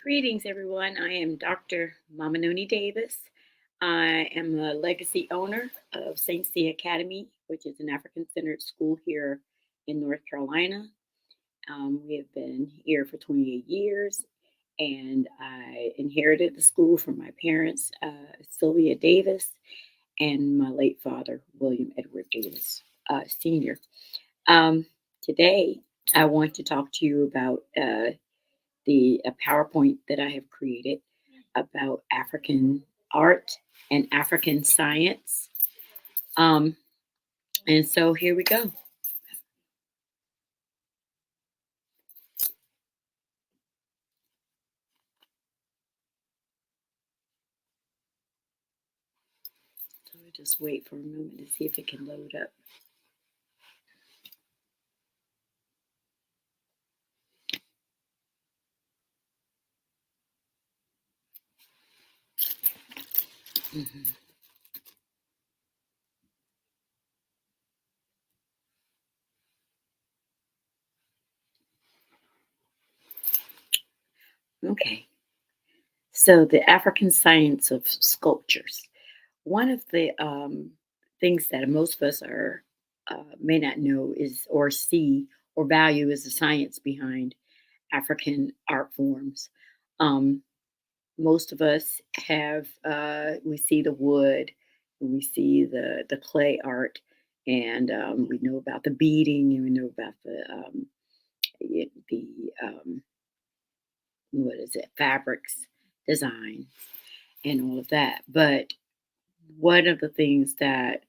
Greetings, everyone. I am Dr. Mama Noni Davis. I am a legacy owner of Sya Academy, which is an African centered school here in North Carolina. We have been here for 28 years, and I inherited the school from my parents, Sylvia Davis, and my late father, William Edward Davis, Sr. Um, Today, I want to talk to you about the a PowerPoint that I have created about African art and African science. Um, and so here we go. So we'll just wait for a moment to see if it can load up. Mhm. Okay, so the African science of sculptures. One of the things that most of us are may not know is or see or value is the science behind African art forms. Um, Most of us have we see the wood, we see the clay art, and we know about the beading, and we know about the what is it, fabrics, design, and all of that. But one of the things that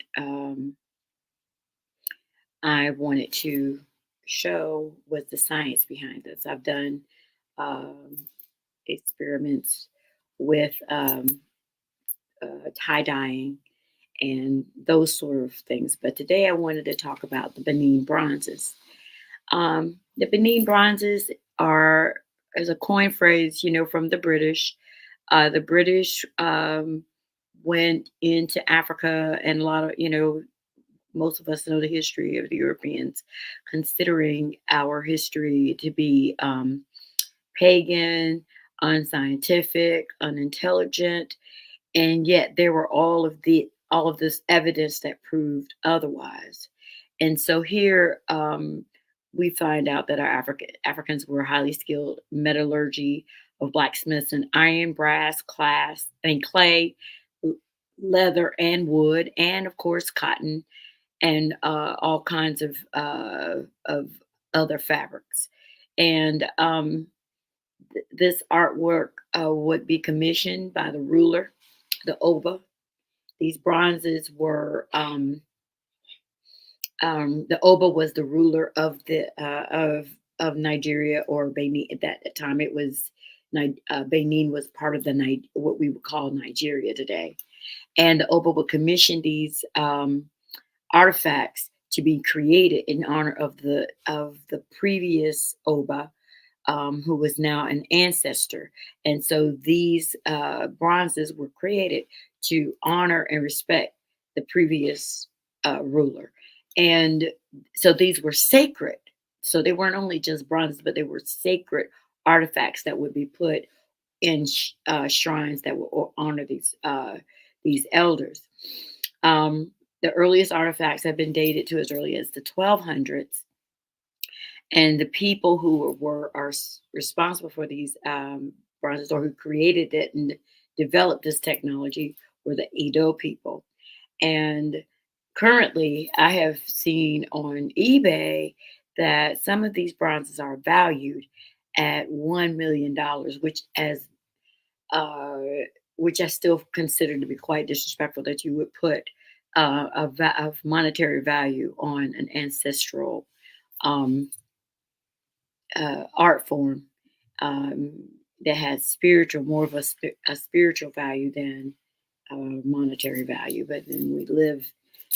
I wanted to show was the science behind this. I've done um, experiments with tie dyeing and those sort of things. But today I wanted to talk about the Benin bronzes. The Benin bronzes are, as a coin phrase, from the British. The British went into Africa, and a lot of, most of us know the history of the Europeans, considering our history to be pagan, unscientific, unintelligent, and yet there were all of this evidence that proved otherwise. And so here we find out that our Africans were highly skilled metallurgy of blacksmiths and iron, brass, glass, and clay, l- leather, and wood, and of course cotton, and all kinds of other fabrics. And this artwork would be commissioned by the ruler, the Oba. These bronzes were the Oba was the ruler of the of Nigeria, or Benin. At that time, it was Benin was part of what we would call Nigeria today, and the Oba would commission these artifacts to be created in honor of the previous Oba, who was now an ancestor. And so these bronzes were created to honor and respect the previous ruler. And so these were sacred. So they weren't only just bronzes, but they were sacred artifacts that would be put in shrines that would honor these elders. Um, the earliest artifacts have been dated to as early as the 1200s, and the people who are responsible for these bronzes, or who created it and developed this technology, were the Edo people. And currently, I have seen on eBay that some of these bronzes are valued at $1 million, uh, which I still consider to be quite disrespectful, that you would put of monetary value on an ancestral um, art form um, that has spiritual, more of a spiritual value than monetary value. But then we live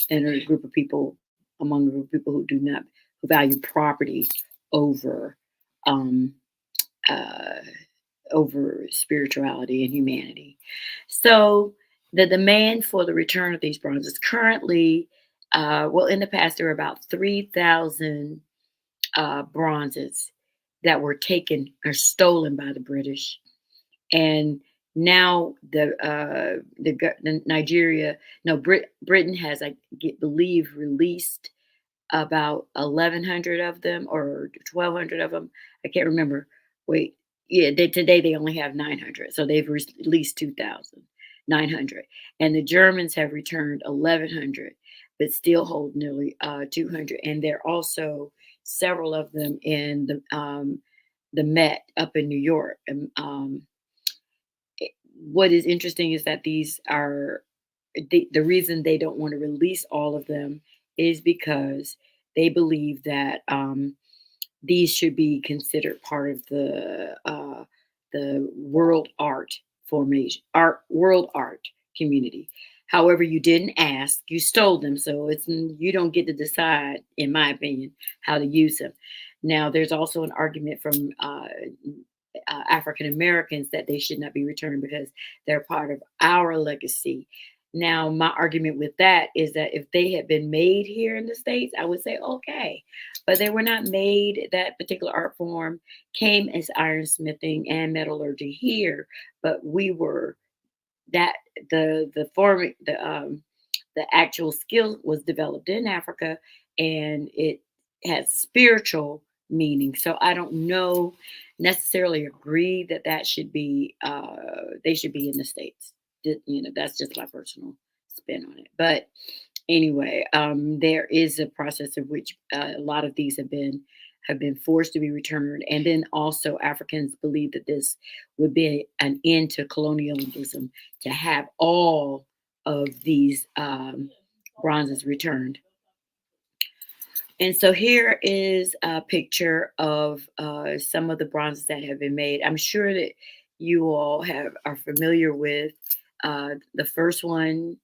in a group of people, among a group of people who do not, who value property over um, uh, over spirituality and humanity. So the demand for the return of these bronzes currently, well, in the past there were about 3,000 bronzes that were taken or stolen by the British, and now the Nigeria, no, Britain has, believe, released about 1,100 of them or 1,200 of them. I can't remember. Wait, yeah, today they only have 900, so they've released 2,900, and the Germans have returned 1,100, but still hold nearly 200. And there are also several of them in the Met up in New York. And what is interesting is that these are the reason they don't want to release all of them is because they believe that these should be considered part of the world art formation, art world art community. However, you didn't ask, you stole them, so you don't get to decide, in my opinion, how to use them. Now, there's also an argument from African Americans that they should not be returned because they're part of our legacy. Now, my argument with that is that if they had been made here in the States, I would say okay. But they were not made, that particular art form came as ironsmithing and metallurgy here, but we were that the actual skill was developed in Africa, and it has spiritual meaning. So I don't know necessarily agree that that should be they should be in the States. That's just my personal spin on it. But anyway, there is a process of which a lot of these have been forced to be returned, and then also Africans believe that this would be an end to colonialism to have all of these bronzes returned. And so here is a picture of some of the bronzes that have been made. I'm sure that you all are familiar with the first one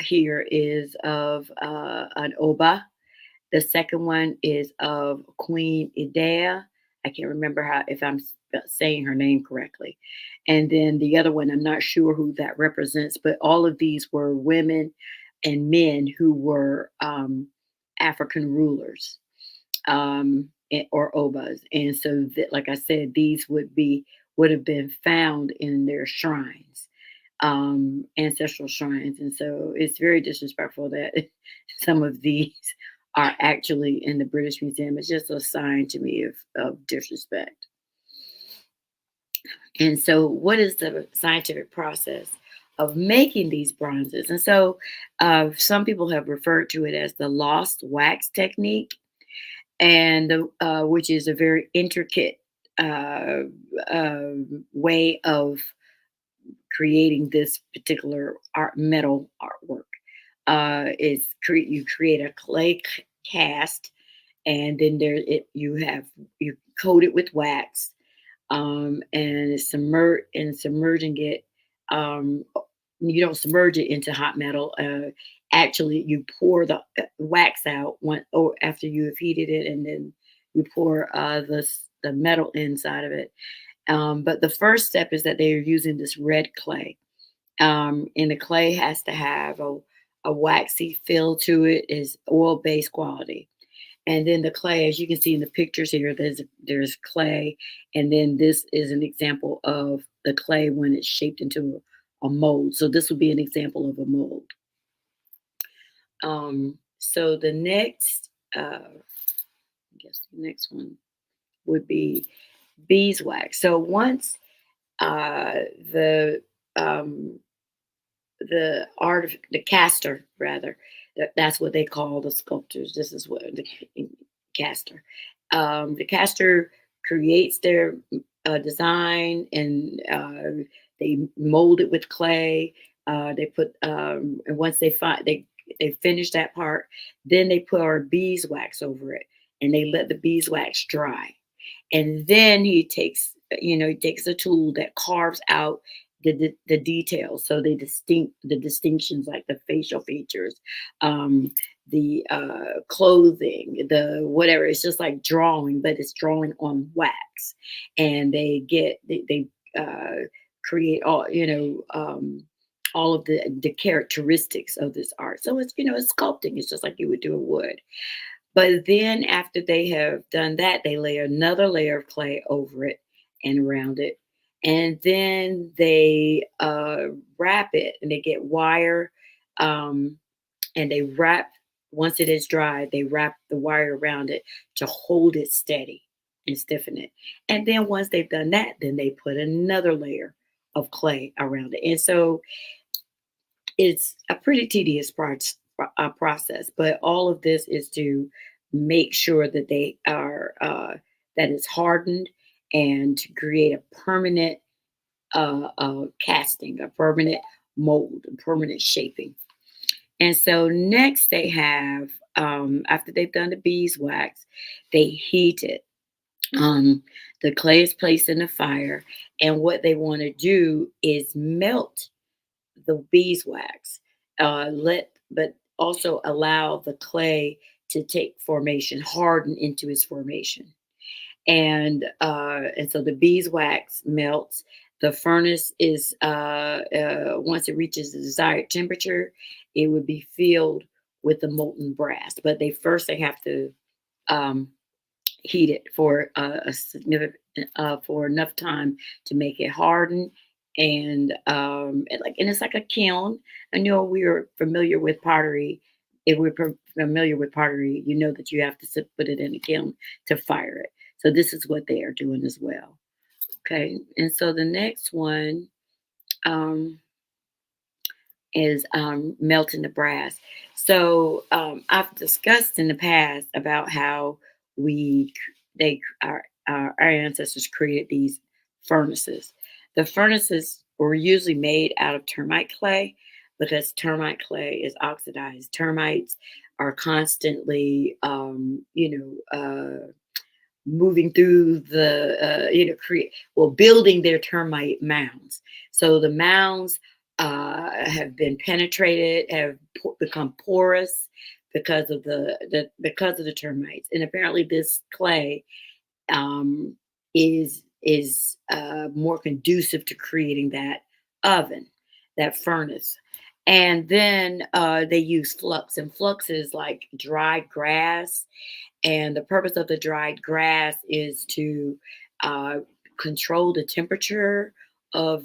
here is of an Oba. The second one is of Queen Idea. I can't remember if I'm saying her name correctly. And then the other one, I'm not sure who that represents, but all of these were women and men who were African rulers, or Obas. And so, like I said, these would have been found in their shrines, ancestral shrines. And so it's very disrespectful that some of these are actually in the British Museum. It's just a sign to me of disrespect. And so, what is the scientific process of making these bronzes? And so, some people have referred to it as the lost wax technique, and which is a very intricate uh, uh, way of creating this particular metal artwork. You create a clay cast, and then you coat it with wax, and submerging it. Um, you don't submerge it into hot metal. Actually, you pour the wax out or after you have heated it, and then you pour the metal inside of it. But the first step is that they are using this red clay, and the clay has to have a waxy feel to it, is oil-based quality. And then the clay, as you can see in the pictures here, there's clay, and then this is an example of the clay when it's shaped into a mold. So this would be an example of a mold. So I guess the next one would be beeswax. So once uh, the um, the caster, rather, that's what they call the sculptors. This is what the caster. The caster creates their design, and they mold it with clay. They put and once they finish that part, then they put our beeswax over it, and they let the beeswax dry. And then he takes a tool that carves out the details, so the distinctions, like the facial features, um the clothing, the whatever. It's just like drawing, but it's drawing on wax. And they create all of the characteristics of this art. So it's sculpting. It's just like you would do a wood. But then after they have done that, they lay another layer of clay over it and around it. And then they wrap it, and they get wire, um, and they wrap, once it is dry, they wrap the wire around it to hold it steady and stiffen it. And then once they've done that, then they put another layer of clay around it. And so it's a pretty tedious process, but all of this is to make sure that they are that it's hardened, and to create a permanent casting, a permanent mold, a permanent shaping. And so next they have, after they've done the beeswax, they heat it. Um, the clay is placed in the fire, and what they want to do is melt the beeswax, but also allow the clay to take formation, harden into its formation. And so the beeswax melts. The furnace is, once it reaches the desired temperature, it would be filled with the molten brass. But they have to um, heat it for a significant for enough time to make it harden. And it's like a kiln. I know we are familiar with pottery. If we're familiar with pottery, you know that you have to put it in a kiln to fire it. So this is what they are doing as well. Okay, and so the next one, um, is melting the brass. So I've discussed in the past about how we they our ancestors created these furnaces. The furnaces were usually made out of termite clay, because termite clay is oxidized. Termites are constantly, moving through the create well building their termite mounds. So the mounds have been penetrated, have become porous because of because of the termites. And apparently this clay um, is more conducive to creating that oven, that furnace. And then they use flux, and flux is like dried grass, and the purpose of the dried grass is to uh, control the temperature of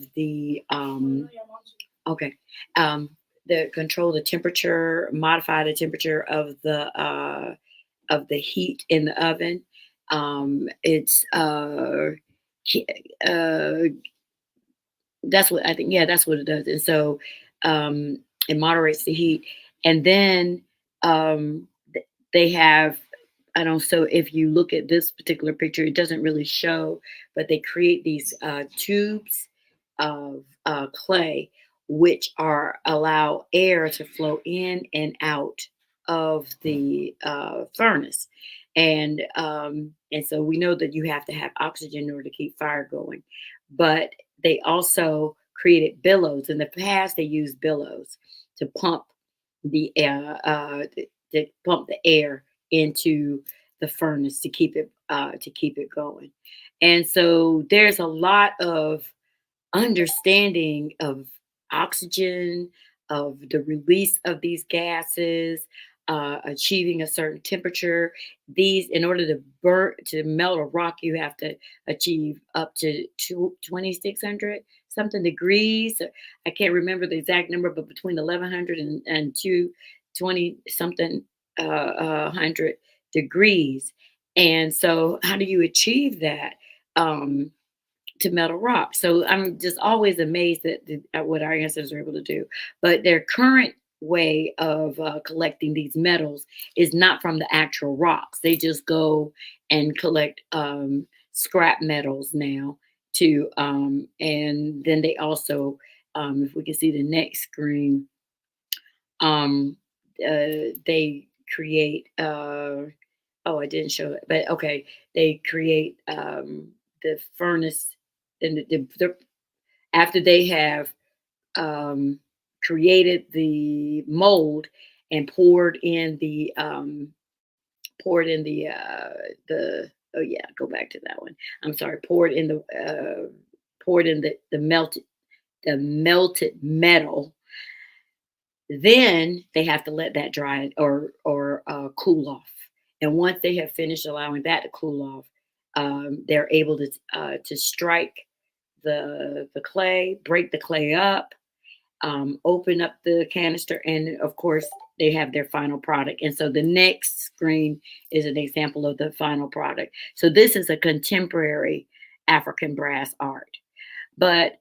okay, um, the control the temperature, modify the temperature of the heat in the oven. It's ki- uh, that's what I think. Yeah, that's what it does. And so um, it moderates the heat, and then um, they have, I don't. So if you look at this particular picture, it doesn't really show, but they create these tubes of clay, which are allow air to flow in and out of the furnace. And so we know that you have to have oxygen in order to keep fire going, but they also created billows. In the past, they used billows to pump to pump the air into the furnace to keep it going. And so there's a lot of understanding of oxygen, of the release of these gases, achieving a certain temperature. These, in order to melt a rock, you have to achieve up to 2,600 something degrees. I can't remember the exact number, but between 1100 and 220 something hundred degrees. And so, how do you achieve that? Um, to metal rock. So I'm just always amazed at what our ancestors were able to do. But their current way of collecting these metals is not from the actual rocks. They just go and collect scrap metals now and then they also, if we can see the next screen, um, they create. Oh, I didn't show it, but okay, they create the furnace, and after they have um, created the mold and poured in the oh yeah, go back to that one. I'm sorry, poured in the melted metal. Then they have to let that dry or cool off. And once they have finished allowing that to cool off, they're able to strike the clay, break the clay up, open up the canister, and of course, they have their final product. And so the next screen is an example of the final product. So this is a contemporary African brass art. But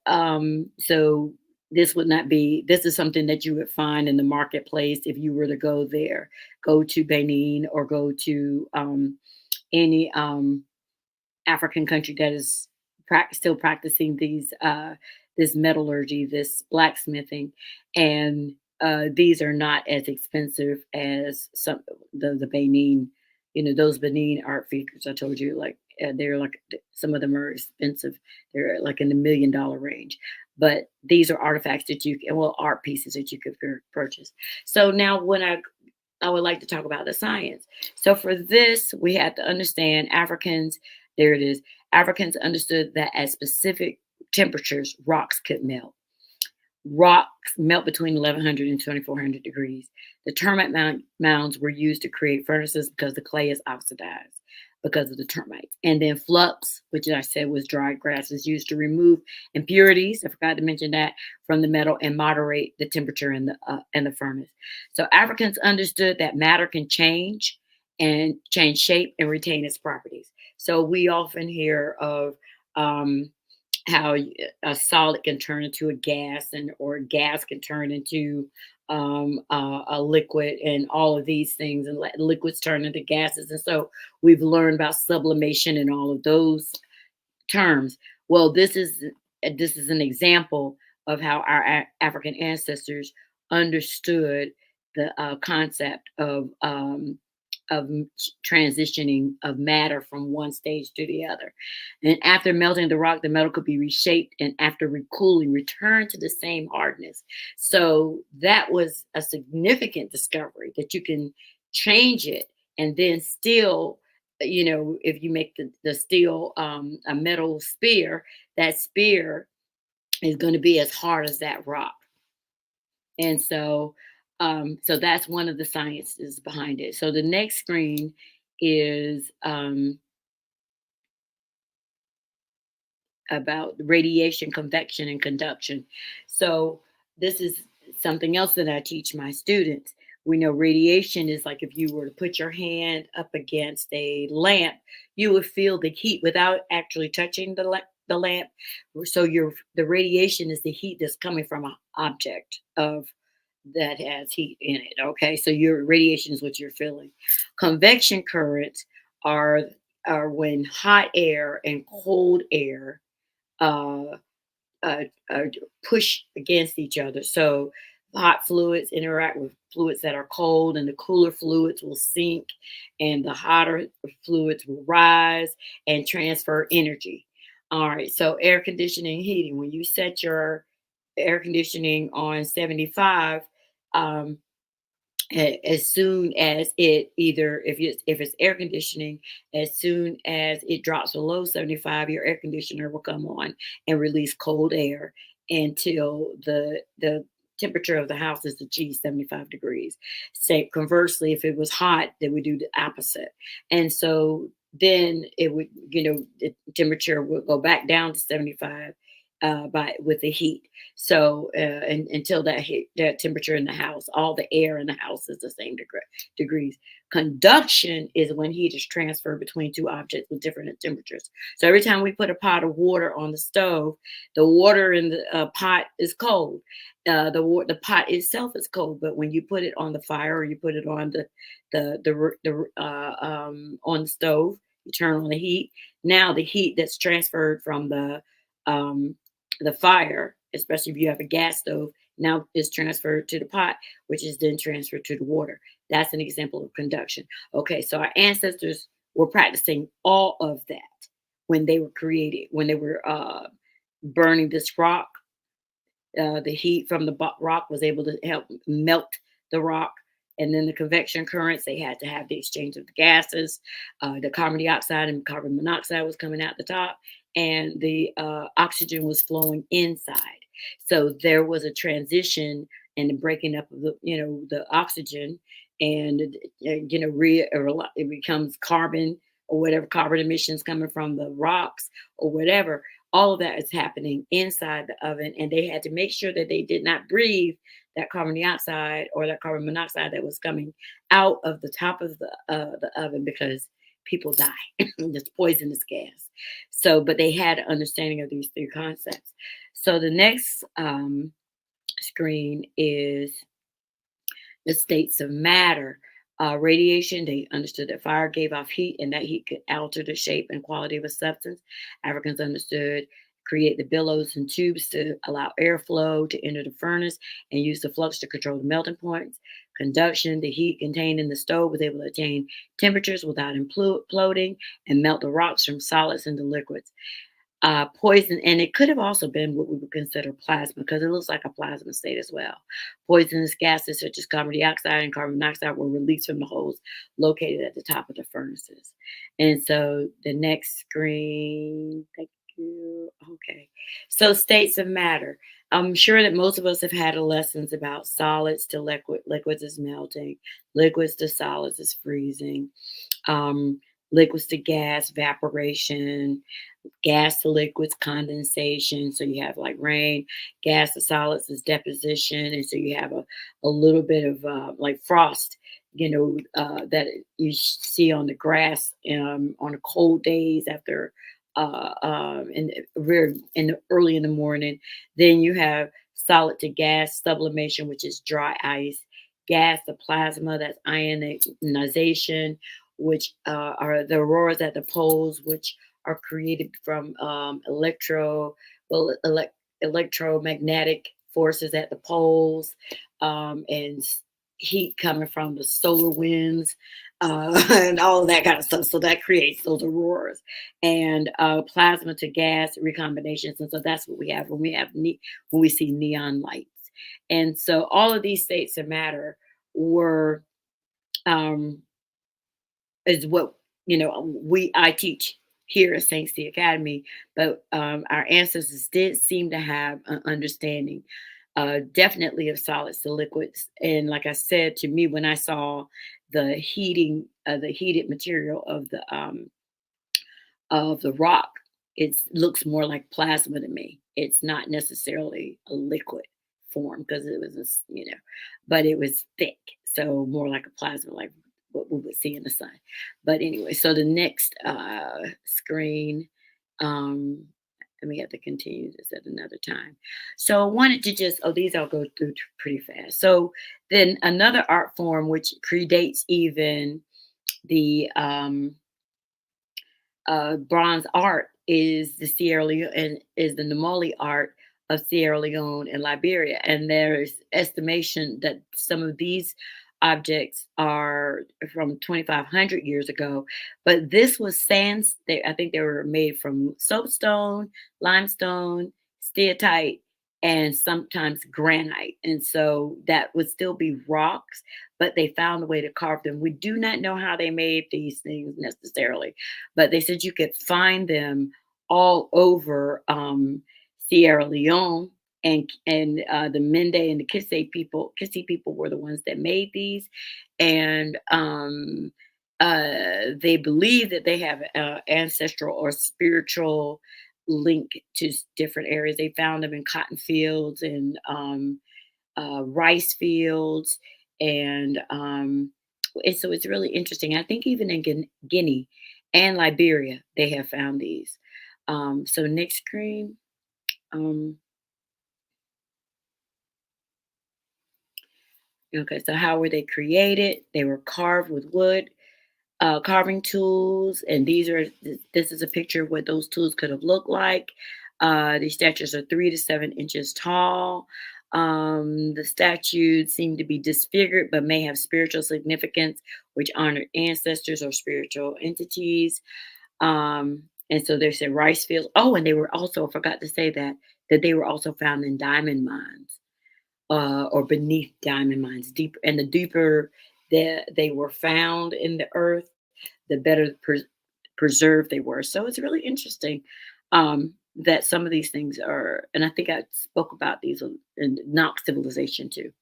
so this would not be, this is something that you would find in the marketplace if you were to go there, go to Benin or go to any African country that is still practicing this metallurgy, this blacksmithing, and these are not as expensive as some the Benin, those Benin art figures I told you, like they're like some of them are expensive. They're like in the $1 million range. But these are artifacts that you can, well, art pieces that you could purchase. So now, when I would like to talk about the science. So for this, we have to understand Africans. There it is. Africans understood that at specific temperatures, rocks could melt. Rocks melt between 1100 and 2400 degrees. The termite mounds were used to create furnaces because the clay is oxidized because of the termites. And then flux, which I said was dried grass, is used to remove impurities. I forgot to mention that, from the metal and moderate the temperature in the furnace. So Africans understood that matter can change and change shape and retain its properties. So we often hear of how a solid can turn into a gas, and or gas can turn into a liquid, and all of these things, and liquids turn into gases. And so we've learned about sublimation and all of those terms. Well, this is an example of how our African ancestors understood the concept of transitioning of matter from one stage to the other. And after melting the rock, the metal could be reshaped, and after recooling, return to the same hardness. So that was a significant discovery, that you can change it and then still, if you make the steel a metal spear, that spear is going to be as hard as that rock. And so that's one of the sciences behind it. So the next screen is about radiation, convection, and conduction. So this is something else that I teach my students. We know radiation is like if you were to put your hand up against a lamp, you would feel the heat without actually touching the lamp. So the radiation is the heat that's coming from an object of that has heat in it. Okay, so your radiation is what you're feeling. Convection currents are are when hot air and cold air uh, uh, uh, push against each other. So hot fluids interact with fluids that are cold, and the cooler fluids will sink, and the hotter fluids will rise and transfer energy. All right, so air conditioning, heating. When you set your air conditioning on 75, um, as soon as it either if it's air conditioning, as soon as it drops below 75, your air conditioner will come on and release cold air until the temperature of the house is achieved 75 degrees. Say conversely, if it was hot, they would do the opposite. And so then it would, the temperature would go back down to 75 by with the heat. So until that temperature in the house, all the air in the house is the same degrees. Conduction is when heat is transferred between two objects with different temperatures. So every time we put a pot of water on the stove, the water in the pot is cold. The pot itself is cold, but when you put it on the fire, or you put it on on the stove, you turn on the heat. Now the heat that's transferred from um, the fire, especially if you have a gas stove, now is transferred to the pot, which is then transferred to the water. That's an example of conduction. Okay, so our ancestors were practicing all of that when they were created, when they were burning this rock. The heat from the rock was able to help melt the rock. And then the convection currents, they had to have the exchange of the gases. The carbon dioxide and carbon monoxide was coming out the top, and the oxygen was flowing inside. So there was a transition and the breaking up of the oxygen, and it becomes carbon or whatever, carbon emissions coming from the rocks or whatever. All of that is happening inside the oven, and they had to make sure that they did not breathe that carbon dioxide or that carbon monoxide that was coming out of the top of the oven, because people die. It's poisonous gas. So, but they had an understanding of these three concepts. So the next screen is the states of matter. Radiation, they understood that fire gave off heat and that heat could alter the shape and quality of a substance. Africans understood create the billows and tubes to allow airflow to enter the furnace and use the flux to control the melting points. Conduction, the heat contained in the stove was able to attain temperatures without imploding and melt the rocks from solids into liquids. Poison, and it could have also been what we would consider plasma, because it looks like a plasma state as well. Poisonous gases such as carbon dioxide and carbon monoxide were released from the holes located at the top of the furnaces. And so the next screen, thank you. Okay. So states of matter. I'm sure that most of us have had lessons about solids to liquids is melting, liquids to solids is freezing, um, liquids to gas, evaporation, gas to liquids condensation. So you have like rain, gas to solids is deposition. And so you have a little bit of like frost, that you see on the grass on the cold days after in the early in the morning. Then you have solid to gas sublimation, which is dry ice, gas to plasma, that's ionization, which are the auroras at the poles, which are created from well, electromagnetic forces at the poles, and heat coming from the solar winds, and all of that kind of stuff. So that creates those auroras, and plasma to gas recombinations. And so that's what we have when when we see neon lights. And so all of these states of matter were um, is what we I teach here at St. Sya Academy, but our ancestors did seem to have an understanding, definitely of solids to liquids. And like I said, to me, when I saw the heated material of the rock, it looks more like plasma to me. It's not necessarily a liquid form because it was but it was thick, so more like a plasma, like what we would see in the sun. But anyway, so the next screen, um, and we have to continue this at another time. So I wanted to just, these I'll go through pretty fast. So then another art form which predates even the bronze art is the Sierra Leone and is the Namoli art of Sierra Leone and Liberia. And there's estimation that some of these objects are from 2,500 years ago. But this was sands. I think they were made from soapstone, limestone, steatite, and sometimes granite. And so that would still be rocks, but they found a way to carve them. We do not know how they made these things necessarily, but they said you could find them all over Sierra Leone, and the Mende and the Kissi people were the ones that made these, and they believe that they have ancestral or spiritual link to different areas. They found them in cotton fields and rice fields, and so it's really interesting. I think even in Guinea and Liberia, they have found these. So next screen. Um, okay, so how were they created? They were carved with wood, carving tools, and this is a picture of what those tools could have looked like. These statues are 3 to 7 inches tall. The statues seem to be disfigured, but may have spiritual significance, which honored ancestors or spiritual entities. And so there's a rice fields. Oh, and they were also, I forgot to say that they were also found in diamond mines, or beneath diamond mines, deeper. And the deeper that they were found in the earth, the better preserved they were. So it's really interesting that some of these things are, and I think I spoke about these in Knox civilization too.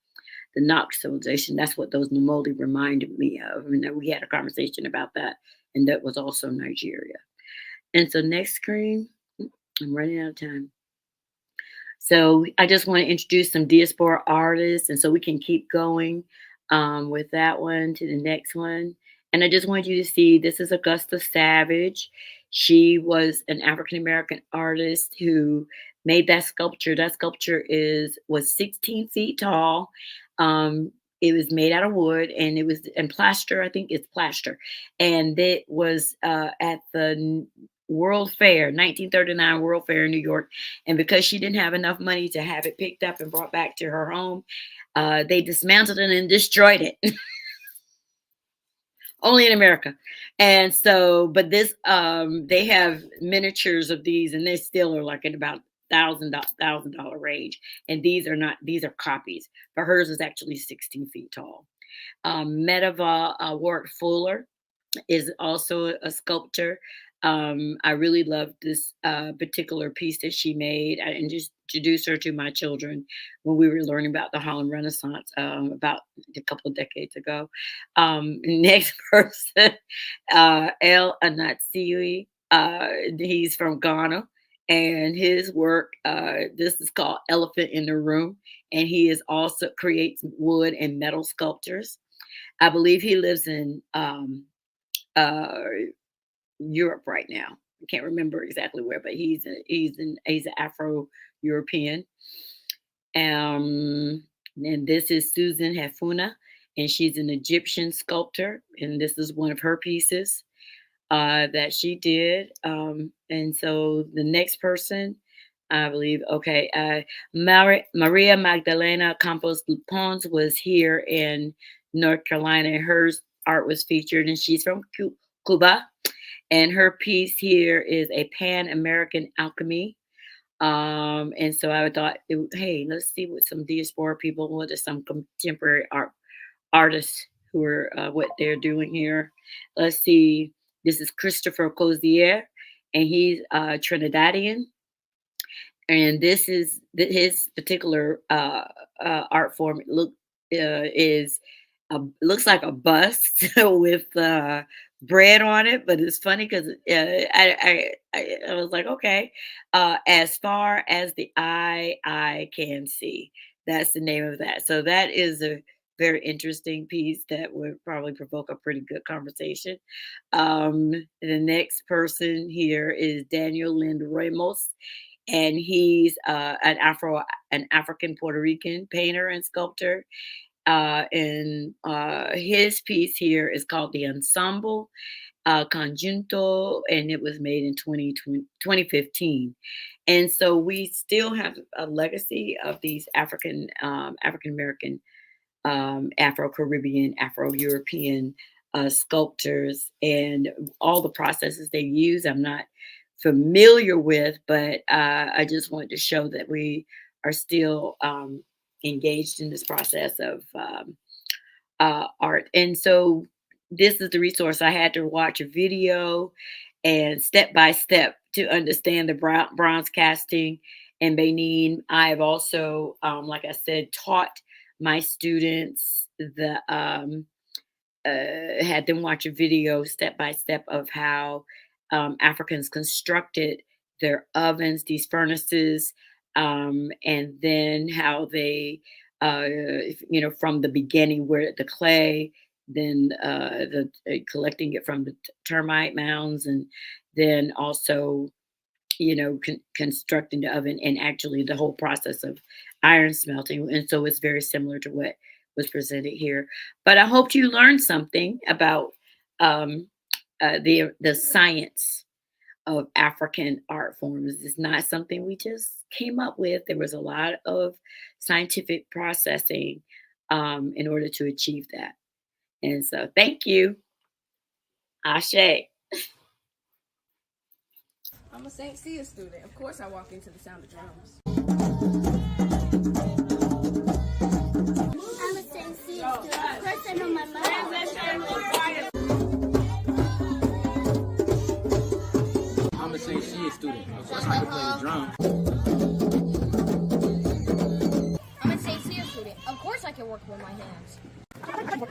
the Knox civilization. That's what those Nomoli reminded me of. And we had a conversation about that, and that was also Nigeria. And so next screen, I'm running out of time. So I just want to introduce some diaspora artists, and so we can keep going with that one to the next one. And I just want you to see this is Augusta Savage. She was an African American artist who made that sculpture. That sculpture was 16 feet tall. It was made out of wood, and it was and plaster. I think it's plaster, and it was at the World Fair, 1939 World Fair in New York. And because she didn't have enough money to have it picked up and brought back to her home, they dismantled it and destroyed it. Only in America. And so, but this, they have miniatures of these, and they still are like at about $1,000 range. And these are not; these are copies. But hers is actually 16 feet tall. Medava Ward Fuller is also a sculptor. I really loved this particular piece that she made. I introduced her to my children when we were learning about the Harlem Renaissance about a couple of decades ago. Next person, El Anatsiri. He's from Ghana. And his work, this is called Elephant in the Room. And he is also creates wood and metal sculptures. I believe he lives in uh, Europe right now. I can't remember exactly where, but he's an Afro European. And this is Susan Hefuna, and she's an Egyptian sculptor, and this is one of her pieces that she did. And so the next person, I believe, okay, Maria Magdalena Campos Pons was here in North Carolina, and her art was featured, and she's from Cuba. And her piece here is a Pan-American alchemy. And so I thought, hey, let's see what some diaspora people, what are some contemporary artists who are what they're doing here. Let's see. This is Christopher Cozier, and he's Trinidadian. And this is his particular art form. Looks like a bust with bread on it, but it's funny because I was like, okay, as far as the eye can see, that's the name of that. So that is a very interesting piece that would probably provoke a pretty good conversation. The next person here is Daniel Lind Ramos, and he's an African Puerto Rican painter and sculptor. And his piece here is called The Ensemble Conjunto, and it was made in 2015. And so we still have a legacy of these African American, Afro Caribbean, Afro European sculptors, and all the processes they use. I'm not familiar with, but I just wanted to show that we are still engaged in this process of art. And so this is the resource. I had to watch a video and step by step to understand the bronze casting in Benin. I've also, like I said, taught my students had them watch a video step by step of how Africans constructed their ovens, these furnaces, and then how they, from the beginning, where the clay, then collecting it from the termite mounds, and then also, constructing the oven, and actually the whole process of iron smelting. And so it's very similar to what was presented here. But I hope you learned something about the science of African art forms. It's not something we just came up with. There was a lot of scientific processing in order to achieve that. And so thank you. Ashe. I'm a St. Sya student. Of course I walk into the sound of drums. I'm a St. Sya student. Of course I know my mother. I'm a St. Sya student. Of course I can play the drum. I'm a St. Sya student. Of course I can work with my I'm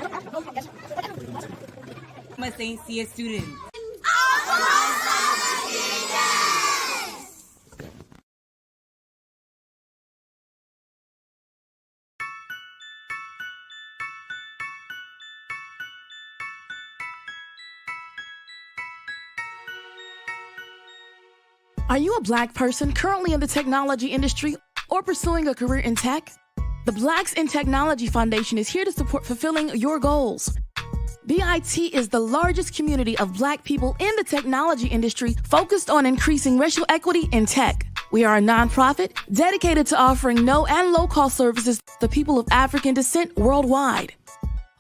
a St. Sya student. Are you a Black person currently in the technology industry or pursuing a career in tech? The Blacks in Technology Foundation is here to support fulfilling your goals. BIT is the largest community of Black people in the technology industry focused on increasing racial equity in tech. We are a nonprofit dedicated to offering no and low-cost services to the people of African descent worldwide.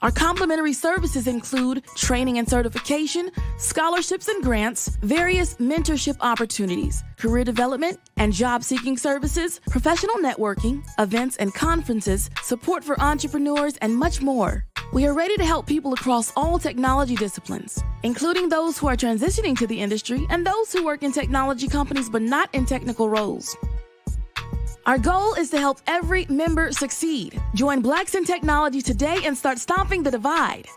Our complimentary services include training and certification, scholarships and grants, various mentorship opportunities, career development and job-seeking services, professional networking, events and conferences, support for entrepreneurs, and much more. We are ready to help people across all technology disciplines, including those who are transitioning to the industry and those who work in technology companies but not in technical roles. Our goal is to help every member succeed. Join Blacks in Technology today and start stopping the divide.